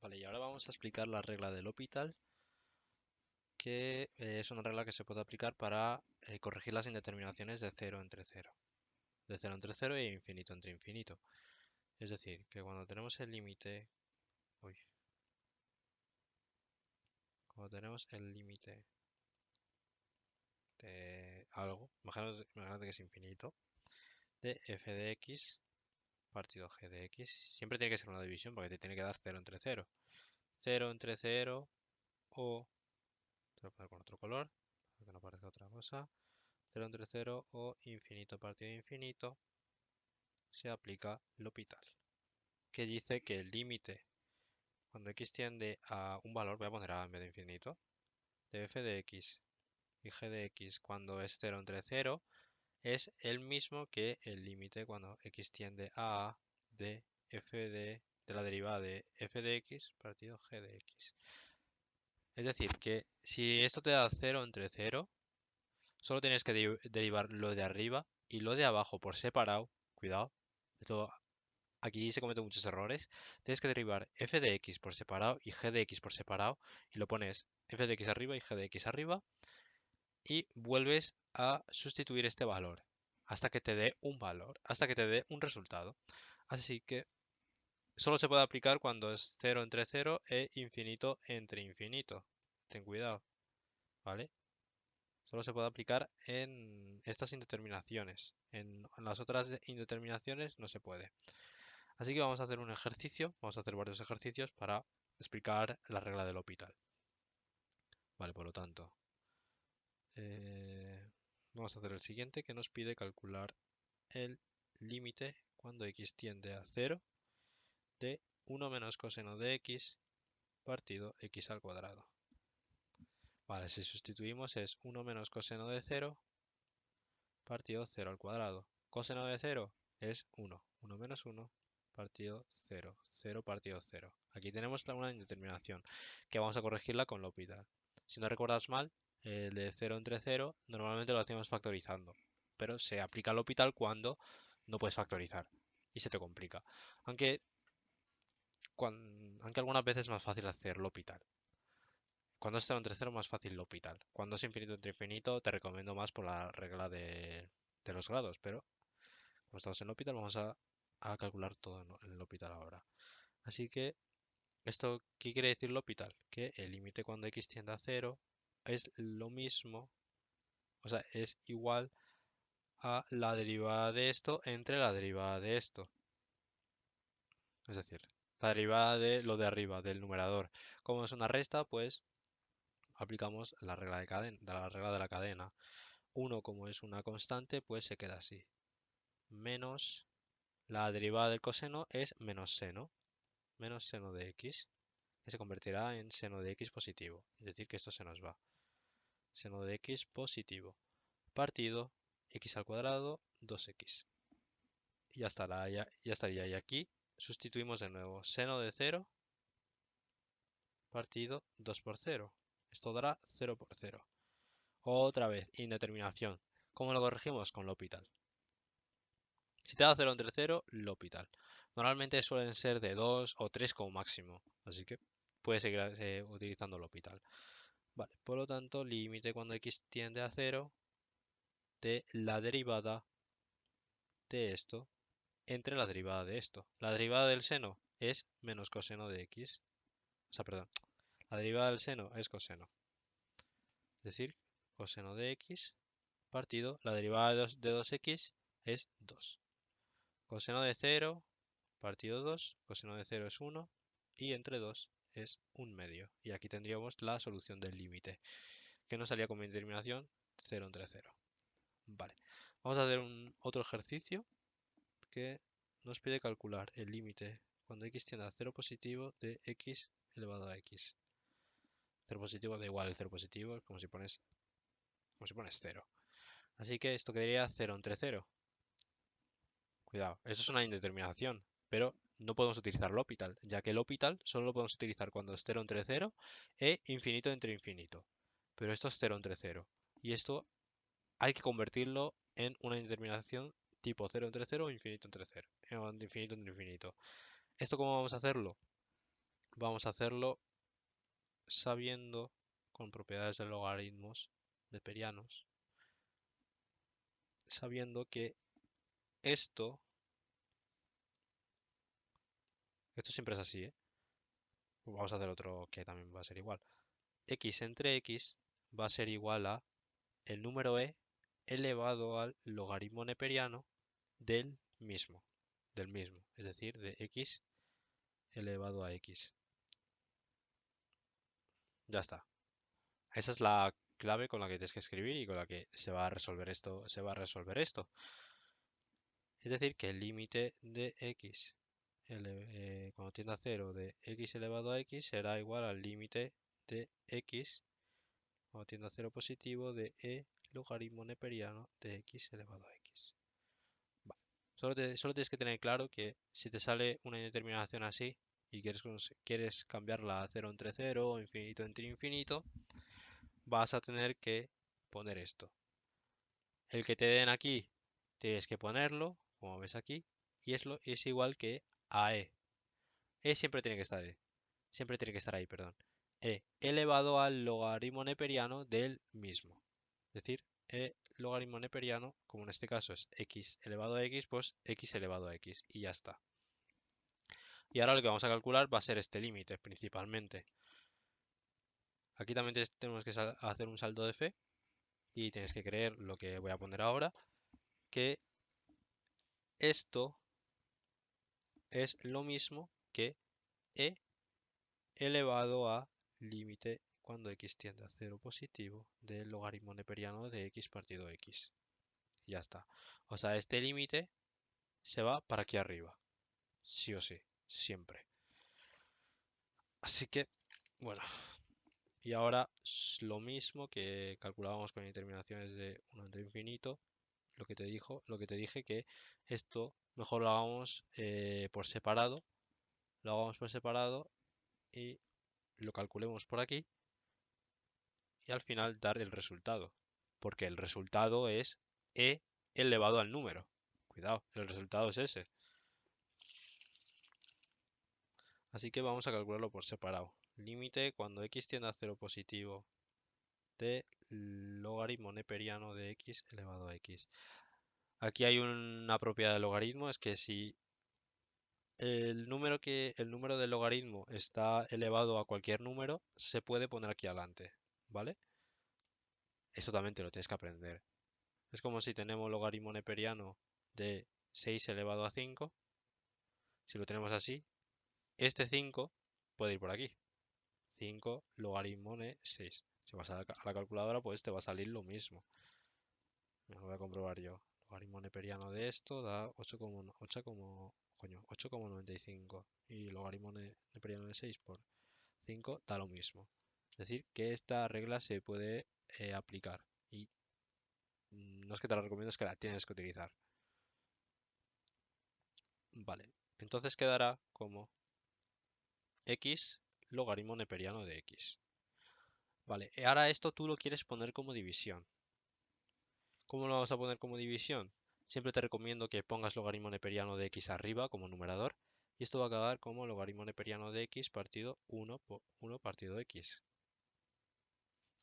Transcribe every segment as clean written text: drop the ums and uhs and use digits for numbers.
Vale, y ahora vamos a explicar la regla del L'Hopital, que es una regla que se puede aplicar para corregir las indeterminaciones de 0 entre 0. De 0 entre 0 e infinito entre infinito. Es decir, que cuando tenemos el límite... Uy. Cuando tenemos el límite de algo, imagínate que es infinito, de f de x partido g de x, siempre tiene que ser una división porque te tiene que dar 0 entre 0. 0 entre 0 o... Te lo voy a poner con otro color, para que no parezca otra cosa. 0 entre 0 o infinito partido de infinito, se aplica L'Hopital, que dice que el límite cuando x tiende a un valor, voy a poner a en vez de infinito, de f de x y g de x cuando es 0 entre 0, es el mismo que el límite cuando x tiende a de de la derivada de f de x partido g de x. Es decir, que si esto te da 0 entre 0, solo tienes que derivar lo de arriba y lo de abajo por separado. Cuidado, esto aquí se cometen muchos errores. Tienes que derivar f de x por separado y g de x por separado y lo pones f de x arriba y g de x arriba y vuelves a sustituir este valor hasta que te dé un valor, hasta que te dé un resultado. Así que solo se puede aplicar cuando es 0 entre 0 e infinito entre infinito. Ten cuidado, ¿vale? Solo se puede aplicar en estas indeterminaciones. En las otras indeterminaciones no se puede. Así que vamos a hacer un ejercicio, vamos a hacer varios ejercicios para explicar la regla del L'Hopital. Vale, por lo tanto, vamos a hacer el siguiente que nos pide calcular el límite cuando x tiende a 0 de 1 menos coseno de x partido x al cuadrado. Vale, si sustituimos es 1 menos coseno de 0 partido 0 al cuadrado. Coseno de 0 es 1. 1 menos 1 partido 0. 0 partido 0. Aquí tenemos una indeterminación que vamos a corregirla con L'Hopital. Si no recuerdas mal, el de 0 entre 0 normalmente lo hacemos factorizando, pero se aplica L'Hopital cuando no puedes factorizar y se te complica. Aunque, aunque algunas veces es más fácil hacer L'Hopital. Cuando es 0 entre 0 más fácil L'Hopital. Cuando es infinito entre infinito te recomiendo más por la regla de los grados, pero como estamos en L'Hopital, vamos a calcular todo en L'Hopital ahora. Así que, ¿esto qué quiere decir L'Hopital? Que el límite cuando x tiende a 0 es lo mismo, o sea, es igual a la derivada de esto entre la derivada de esto. Es decir, la derivada de lo de arriba, del numerador. Como es una resta, pues aplicamos la regla de la cadena. 1 como es una constante, pues se queda así. Menos la derivada del coseno es menos seno. Menos seno de x, que se convertirá en seno de x positivo. Es decir, que esto se nos va. Seno de x positivo. Partido x al cuadrado 2x. Y ya estaría. Y aquí sustituimos de nuevo seno de 0 partido 2 por 0. Esto dará 0 por 0. Otra vez, indeterminación. ¿Cómo lo corregimos? Con L'Hopital. Si te da 0 entre 0, L'Hopital. Normalmente suelen ser de 2 o 3 como máximo. Así que puedes seguir utilizando L'Hopital. Vale, por lo tanto, límite cuando x tiende a 0 de la derivada de esto entre la derivada de esto. La derivada del seno es menos coseno de x. O sea, perdón. La derivada del seno es coseno. Es decir, coseno de x partido, la derivada de 2x es 2. Coseno de 0 partido 2, coseno de 0 es 1 y entre 2 es 1 medio. Y aquí tendríamos la solución del límite, que nos salía como determinación 0 entre 0. Vale, vamos a hacer otro ejercicio que nos pide calcular el límite cuando x tiende a 0 positivo de x elevado a x. 0 positivo da igual el 0 positivo, es como si pones 0. Así que esto quedaría 0 entre 0. Cuidado, esto es una indeterminación, pero no podemos utilizar L'Hopital, ya que L'Hopital solo lo podemos utilizar cuando es 0 entre 0 e infinito entre infinito. Pero esto es 0 entre 0. Y esto hay que convertirlo en una indeterminación tipo 0 entre 0 o infinito entre 0. O infinito entre infinito. ¿Esto cómo vamos a hacerlo? vamos a hacerlo sabiendo con propiedades de logaritmos de perianos, sabiendo que esto siempre es así, ¿eh? Vamos a hacer otro que también va a ser igual. X entre X va a ser igual a el número e elevado al logaritmo neperiano del mismo, es decir, de X elevado a X. Ya está. Esa es la clave con la que tienes que escribir y con la que se va a resolver esto, Es decir, que el límite de X cuando tiende a 0 de X elevado a X será igual al límite de X cuando tiende a 0 positivo de E logaritmo neperiano de X elevado a X. Vale. Solo tienes que tener claro que si te sale una indeterminación así y quieres cambiarla a 0 entre 0 o infinito entre infinito, vas a tener que poner esto. El que te den aquí tienes que ponerlo, como ves aquí, y es igual que a E. E siempre tiene que estar siempre tiene que estar ahí, perdón. E elevado al logaritmo neperiano del mismo. Es decir, E logaritmo neperiano, como en este caso es X elevado a X, pues X elevado a X y ya está. Y ahora lo que vamos a calcular va a ser este límite principalmente. Aquí también tenemos que hacer un salto de fe y tienes que creer lo que voy a poner ahora, que esto es lo mismo que E elevado a límite cuando x tiende a 0 positivo del logaritmo neperiano de x partido x. Y ya está. O sea, este límite se va para aquí arriba. Sí o sí, siempre. Así que, bueno. Y ahora lo mismo que calculábamos con determinaciones de 1 entre infinito. Lo que te dije que esto mejor lo hagamos por separado. Lo hagamos por separado y lo calculemos por aquí. Y al final dar el resultado, porque el resultado es e elevado al número. Cuidado, el resultado es ese. Así que vamos a calcularlo por separado. Límite cuando x tiende a 0 positivo de logaritmo neperiano de x elevado a x. Aquí hay una propiedad del logaritmo, es que si el número del logaritmo está elevado a cualquier número, se puede poner aquí adelante, ¿vale? Eso también te lo tienes que aprender. Es como si tenemos logaritmo neperiano de 6 elevado a 5. Si lo tenemos así, este 5 puede ir por aquí. 5 logaritmo de 6. Si vas a la calculadora, pues te va a salir lo mismo. Lo voy a comprobar yo. Logaritmo neperiano de esto da 8,95. Y logaritmo neperiano de 6 por 5 da lo mismo. Es decir, que esta regla se puede aplicar. Y no es que te la recomiendo, es que la tienes que utilizar. Vale, entonces quedará como x logaritmo neperiano de x. Vale, ahora esto tú lo quieres poner como división. ¿Cómo lo vamos a poner como división? Siempre te recomiendo que pongas logaritmo neperiano de x arriba como numerador. Y esto va a quedar como logaritmo neperiano de x partido 1 por 1 partido x.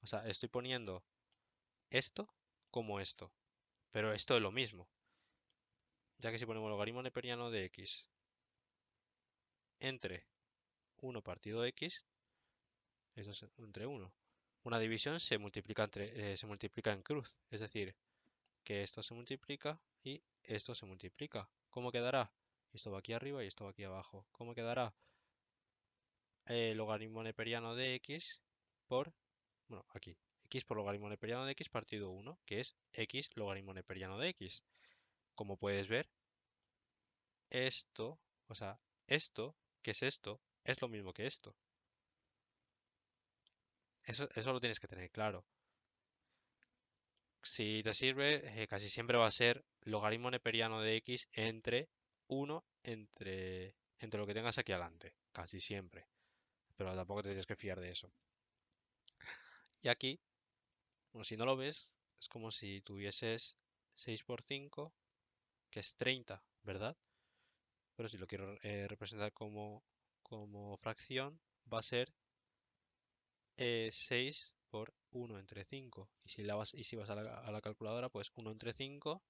O sea, estoy poniendo esto como esto. Pero esto es lo mismo. Ya que si ponemos logaritmo neperiano de x entre 1 partido x, eso es entre 1. Una división se multiplica en cruz, es decir, que esto se multiplica y esto se multiplica. ¿Cómo quedará? Esto va aquí arriba y esto va aquí abajo. ¿Cómo quedará? Logaritmo neperiano de x por, bueno, aquí, x por logaritmo neperiano de x partido 1, que es x logaritmo neperiano de x. Como puedes ver, esto, o sea, esto, que es esto, es lo mismo que esto. Eso lo tienes que tener claro. Si te sirve, casi siempre va a ser logaritmo neperiano de x entre 1 entre lo que tengas aquí adelante. Casi siempre. Pero tampoco te tienes que fiar de eso. Y aquí, bueno, si no lo ves, es como si tuvieses 6 por 5, que es 30, ¿verdad? Pero si lo quiero representar como como fracción va a ser 6 por 1 entre 5. Y si vas a la calculadora, pues 1 entre 5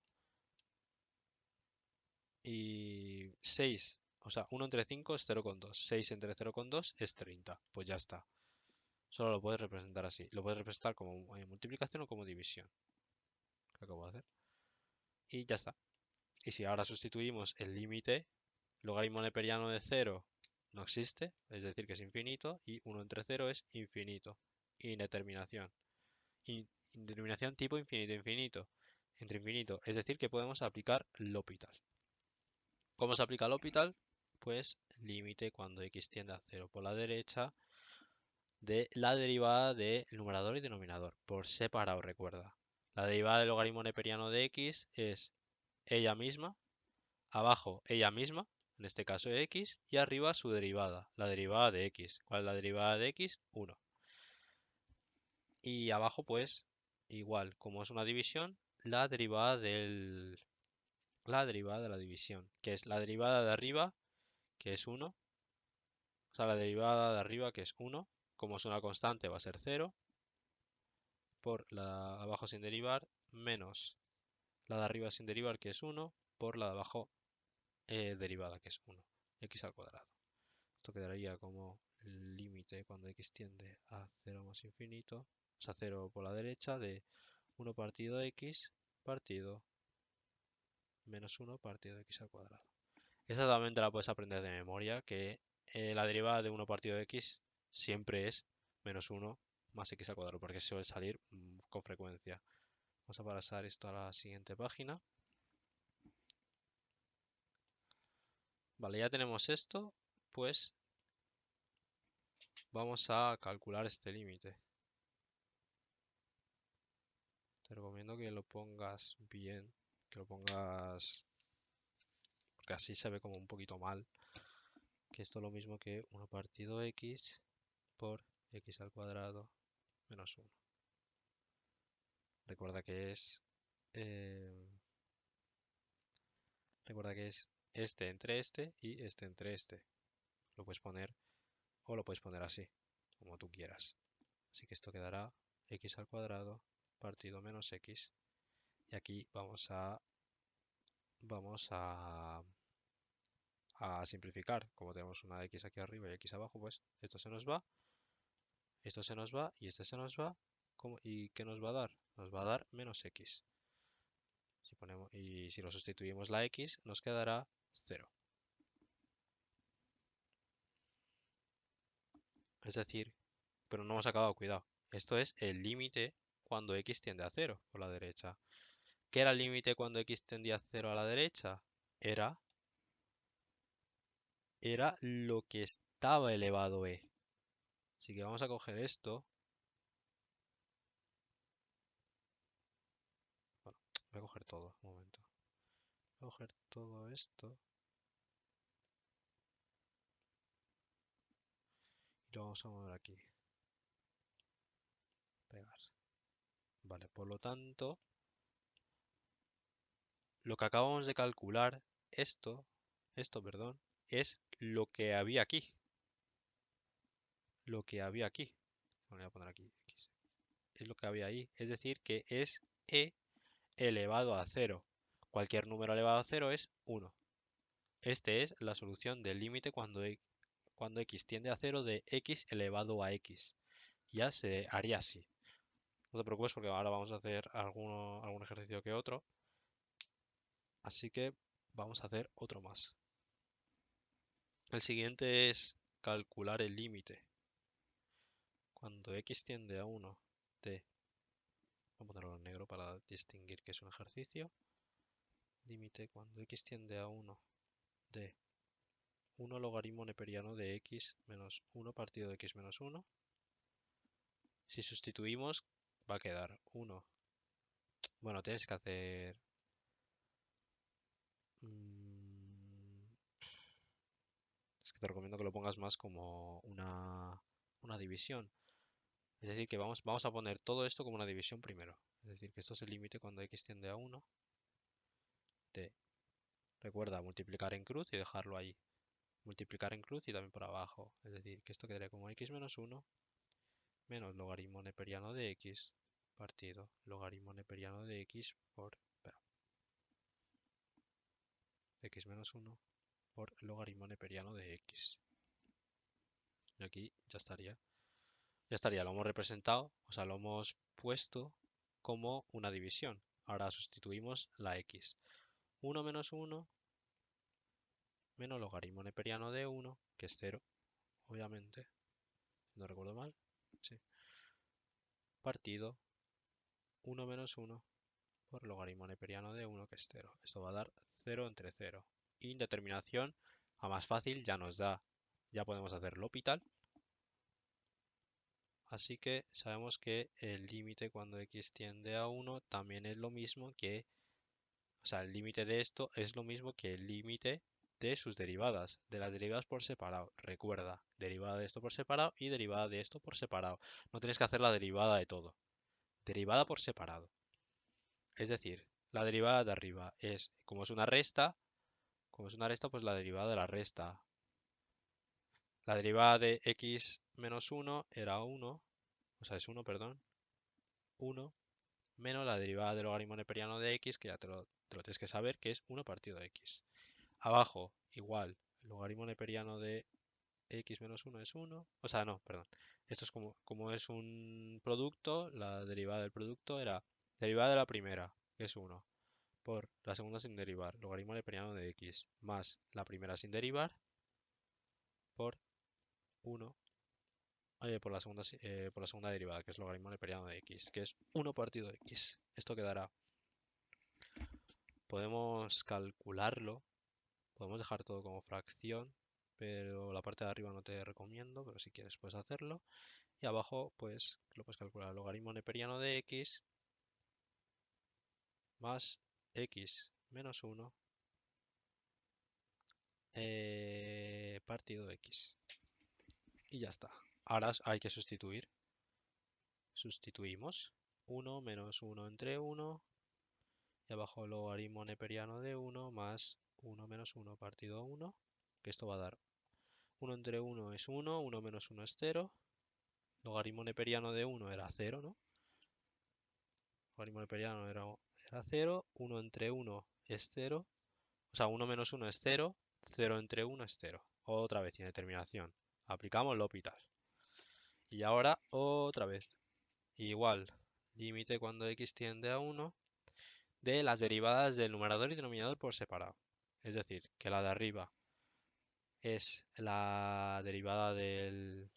y 6. O sea, 1 entre 5 es 0,2. 6 entre 0,2 es 30. Pues ya está. Solo lo puedes representar así. Lo puedes representar como multiplicación o como división. Que acabo de hacer. Y ya está. Y si ahora sustituimos el límite, logaritmo neperiano de 0 no existe, es decir que es infinito, y 1 entre 0 es infinito. Indeterminación. Indeterminación tipo infinito, infinito. Entre infinito. Es decir que podemos aplicar L'Hopital. ¿Cómo se aplica L'Hopital? Pues límite cuando x tiende a 0 por la derecha de la derivada del numerador y denominador, por separado, recuerda. La derivada del logaritmo neperiano de x es ella misma, abajo ella misma, en este caso x, y arriba su derivada, la derivada de x. ¿Cuál es la derivada de x? 1. Y abajo pues, igual, como es una división, la derivada de la división, que es la derivada de arriba, que es 1, o sea, la derivada de arriba, que es 1, como es una constante va a ser 0, por la de abajo sin derivar, menos la de arriba sin derivar, que es 1, por la de abajo derivada, que es 1, x al cuadrado. Esto quedaría como límite cuando x tiende a 0 más infinito, o sea, 0 por la derecha, de 1 partido x partido menos 1 partido de x al cuadrado. Esta también te la puedes aprender de memoria, que la derivada de 1 partido de x siempre es menos 1 más x al cuadrado, porque suele salir con frecuencia. Vamos a pasar esto a la siguiente página. Vale, ya tenemos esto, pues vamos a calcular este límite. Te recomiendo que lo pongas bien, que lo pongas, porque así se ve como un poquito mal, que esto es lo mismo que 1 partido x por x al cuadrado menos 1. Recuerda que es eh, recuerda que es este entre este y este entre este. Lo puedes poner o lo puedes poner así, como tú quieras. Así que esto quedará x al cuadrado partido menos x. Y aquí vamos a simplificar. Como tenemos una x aquí arriba y x abajo, pues esto se nos va, esto se nos va y este se nos va. ¿Y qué nos va a dar? Nos va a dar menos x. Y si lo sustituimos la x, nos quedará 0. Es decir, pero no hemos acabado, cuidado. Esto es el límite cuando x tiende a 0 por la derecha. ¿Qué era el límite cuando x tendía a 0 a la derecha? Era lo que estaba elevado e. Así que vamos a coger esto. Bueno, voy a coger todo, un momento. Voy a coger todo esto y lo vamos a mover aquí. Pegar. Vale, por lo tanto, lo que acabamos de calcular, perdón, es lo que había aquí. Lo que había aquí. Voy a poner aquí X. Es lo que había ahí. Es decir, que es e elevado a 0. Cualquier número elevado a 0 es 1. Este es la solución del límite cuando x tiende a 0 de x elevado a x. Ya se haría así. No te preocupes porque ahora vamos a hacer algún ejercicio que otro. Así que vamos a hacer otro más. El siguiente es calcular el límite. Cuando x tiende a 1 de... Voy a ponerlo en negro para distinguir que es un ejercicio. Límite cuando x tiende a 1 de 1 logaritmo neperiano de x menos 1 partido de x menos 1. Si sustituimos, va a quedar 1. Bueno, tienes que hacer... Es que te recomiendo que lo pongas más como una división. Es decir, que vamos a poner todo esto como una división primero. Es decir, que esto es el límite cuando x tiende a 1 de... Recuerda multiplicar en cruz y dejarlo ahí. multiplicar en cruz y también por abajo. Es decir, que esto quedaría como x menos 1 menos logaritmo neperiano de x partido logaritmo neperiano de x por x menos 1 por logaritmo neperiano de x. Y aquí ya estaría. Ya estaría, lo hemos representado, o sea, lo hemos puesto como una división. Ahora sustituimos la x. 1 menos 1 menos logaritmo neperiano de 1, que es 0, obviamente. No recuerdo mal. Sí. Partido 1 menos 1 por logaritmo neperiano de 1, que es 0. Esto va a dar 0 entre 0. Indeterminación, a más fácil, ya nos da, ya podemos hacer L'Hopital. Así que sabemos que el límite cuando x tiende a 1 también es lo mismo que, o sea, el límite de esto es lo mismo que el límite de sus derivadas, de las derivadas por separado. Recuerda, derivada de esto por separado y derivada de esto por separado. No tienes que hacer la derivada de todo. Derivada por separado. Es decir, la derivada de arriba es, como es una resta, pues la derivada de la resta. La derivada de x menos 1 era 1, o sea, es 1, perdón, 1 menos la derivada del logaritmo neperiano de x, que ya te lo tienes que saber, que es 1 partido de x. Abajo, igual, el logaritmo neperiano de x menos 1 es 1. O sea, no, perdón. Esto es como es un producto, la derivada del producto era derivada de la primera, que es 1, por la segunda sin derivar, logaritmo neperiano de x, más la primera sin derivar, por 1, por la segunda derivada, que es logaritmo neperiano de x, que es 1 partido de x. Esto quedará. Podemos calcularlo, podemos dejar todo como fracción, pero la parte de arriba no te recomiendo, pero si quieres puedes hacerlo. Y abajo pues lo puedes calcular, logaritmo neperiano de x más x menos 1 partido de x. Y ya está. Ahora hay que sustituir. Sustituimos 1 menos 1 entre 1 y abajo logaritmo neperiano de 1 más 1 menos 1 partido 1, que esto va a dar 1 entre 1 es 1, 1 menos 1 es 0, logaritmo neperiano de 1 era 0, ¿no? Logaritmo neperiano era 0, 1 entre 1 es 0, o sea, 1 menos 1 es 0, 0 entre 1 es 0. Otra vez, indeterminación. Aplicamos L'Hopital. Y ahora otra vez. Igual, límite cuando x tiende a 1 de las derivadas del numerador y denominador por separado. Es decir, que la de arriba es la derivada de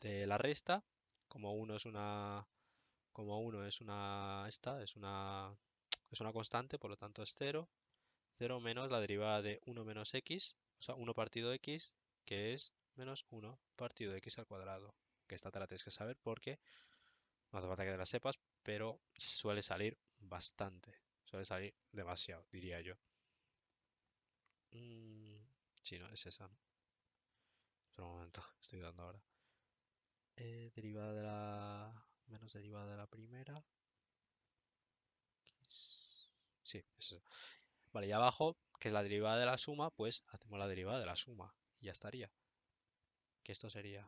la resta, como 1 es una es una constante, por lo tanto es 0, 0 menos la derivada de 1 menos x, o sea, 1 partido de x, que es menos 1 partido de x al cuadrado. Que esta te la tienes que saber porque no hace falta que te la sepas, pero suele salir bastante. Suele salir demasiado, diría yo. Sí, no, es esa, ¿no? Espera un momento, estoy dando ahora. Derivada de la... menos derivada de la primera. Sí, es eso. Vale, y abajo, que es la derivada de la suma, pues hacemos la derivada de la suma. Y ya estaría. Que esto sería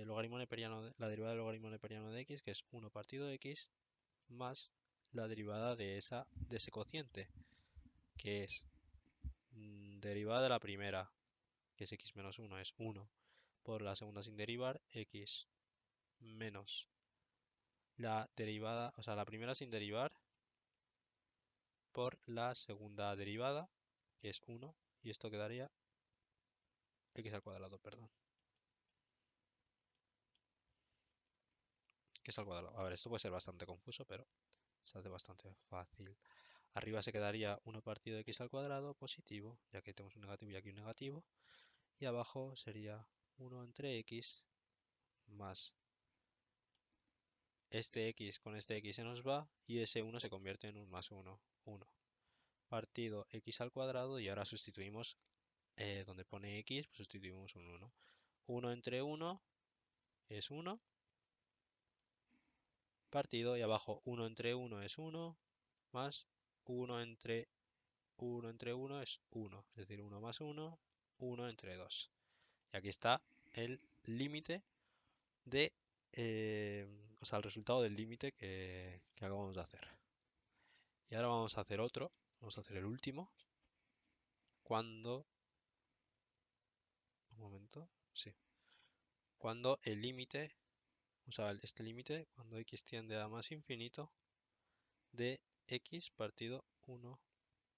logaritmo neperiano la derivada del logaritmo neperiano de x, que es 1 partido de x, más la derivada de ese cociente, que es derivada de la primera, que es x menos 1, es 1, por la segunda sin derivar, x menos la derivada, o sea, la primera sin derivar, por la segunda derivada, que es 1, y esto quedaría x al cuadrado, perdón. Que es al cuadrado. A ver, esto puede ser bastante confuso, pero se hace bastante fácil. Arriba se quedaría 1 partido de x al cuadrado positivo, ya que tenemos un negativo y aquí un negativo. Y abajo sería 1 entre x más este x con este x se nos va y ese 1 se convierte en un más 1. 1 partido x al cuadrado y ahora sustituimos donde pone x, pues sustituimos un 1. 1 entre 1 es 1 partido y abajo 1 entre 1 es 1 más 1 entre 1 es 1, es decir, 1 más 1 1 entre 2. Y aquí está el límite de, o sea, el resultado del límite que acabamos de hacer. Y ahora vamos a hacer otro, vamos a hacer el último, cuando, un momento, sí, cuando el límite, o sea, este límite, cuando x tiende a más infinito, de x partido 1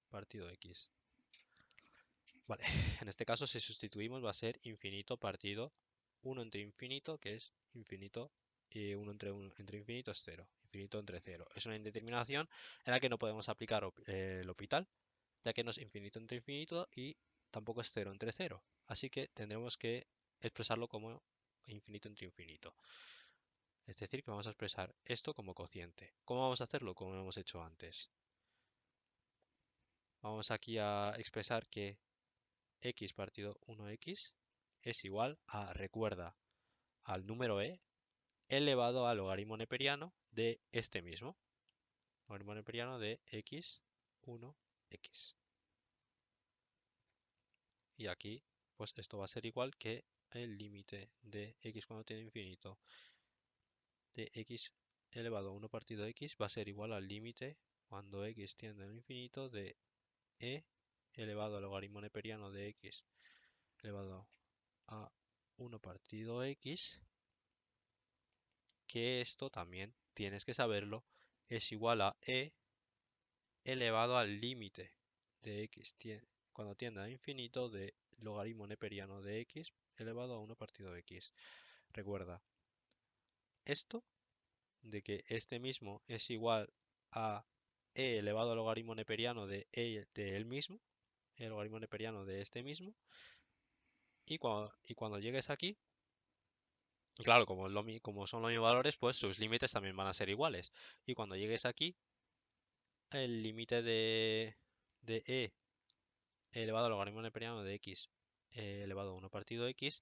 partido x. Vale, en este caso si sustituimos va a ser infinito partido 1 entre infinito, que es infinito, y 1 entre infinito es 0, infinito entre 0. Es una indeterminación en la que no podemos aplicar el hospital, ya que no es infinito entre infinito y tampoco es 0 entre 0. Así que tendremos que expresarlo como infinito entre infinito. Es decir, que vamos a expresar esto como cociente. ¿Cómo vamos a hacerlo? Como hemos hecho antes. Vamos aquí a expresar que x partido 1x es igual a, recuerda, al número e elevado al logaritmo neperiano de este mismo. Logaritmo neperiano de x, 1x. Y aquí, pues esto va a ser igual que el límite de x cuando tiene infinito de x elevado a 1 partido x va a ser igual al límite cuando x tiende al infinito de e elevado al logaritmo neperiano de x elevado a 1 partido x, que esto también tienes que saberlo, es igual a e elevado al límite de x cuando tiende a infinito de logaritmo neperiano de x elevado a 1 partido x. Recuerda esto de que este mismo es igual a e elevado al logaritmo neperiano de él mismo, el logaritmo neperiano de este mismo, y cuando llegues aquí, claro, como son los mismos valores, pues sus límites también van a ser iguales. Y cuando llegues aquí, el límite de e elevado al logaritmo neperiano de x elevado a 1 partido x,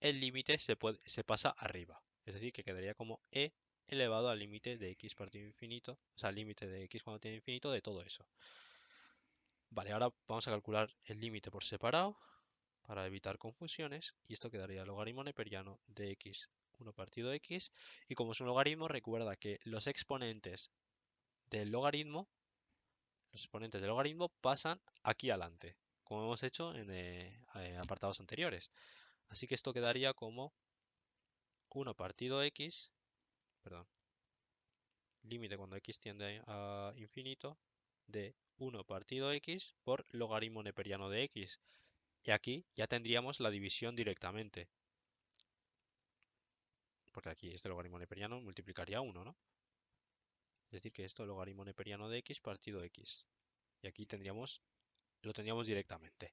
el límite se pasa arriba. Es decir, que quedaría como e elevado al límite de x partido infinito, o sea, el límite de x cuando tiene infinito de todo eso. Vale, ahora vamos a calcular el límite por separado para evitar confusiones, y esto quedaría logaritmo neperiano de x 1 partido x, y como es un logaritmo, recuerda que los exponentes del logaritmo pasan aquí adelante, como hemos hecho en apartados anteriores. Así que esto quedaría como 1 partido x, perdón, límite cuando x tiende a infinito de 1 partido x por logaritmo neperiano de x. Y aquí ya tendríamos la división directamente, porque aquí este logaritmo neperiano multiplicaría 1, ¿no? Es decir, que esto es logaritmo neperiano de x partido x. Y aquí lo tendríamos directamente.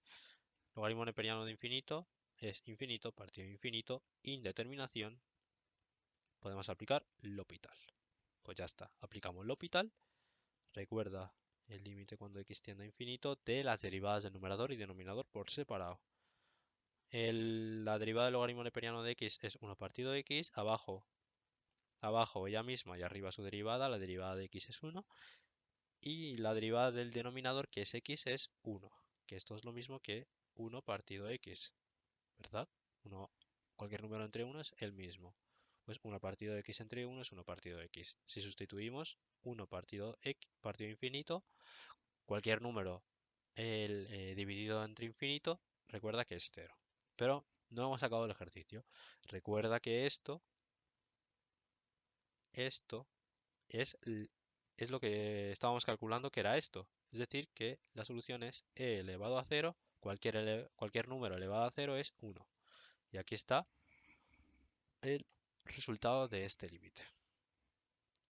Logaritmo neperiano de infinito es infinito partido infinito, indeterminación. Podemos aplicar L'Hopital. Pues ya está, aplicamos L'Hopital. Recuerda el límite cuando x tiende a infinito de las derivadas de numerador y denominador por separado. La derivada del logaritmo neperiano de x es 1 partido x, abajo ella misma y arriba su derivada, la derivada de x es 1, y la derivada del denominador, que es x, es 1, que esto es lo mismo que 1 partido x, ¿verdad? Cualquier número entre 1 es el mismo. Pues 1 partido de x entre 1 es 1 partido de x. Si sustituimos 1 partido x, partido infinito, cualquier número dividido entre infinito, recuerda que es 0. Pero no hemos acabado el ejercicio. Recuerda que esto es, es lo que estábamos calculando que era esto. Es decir, que la solución es e elevado a 0, cualquier número elevado a 0 es 1. Y aquí está el resultado de este límite.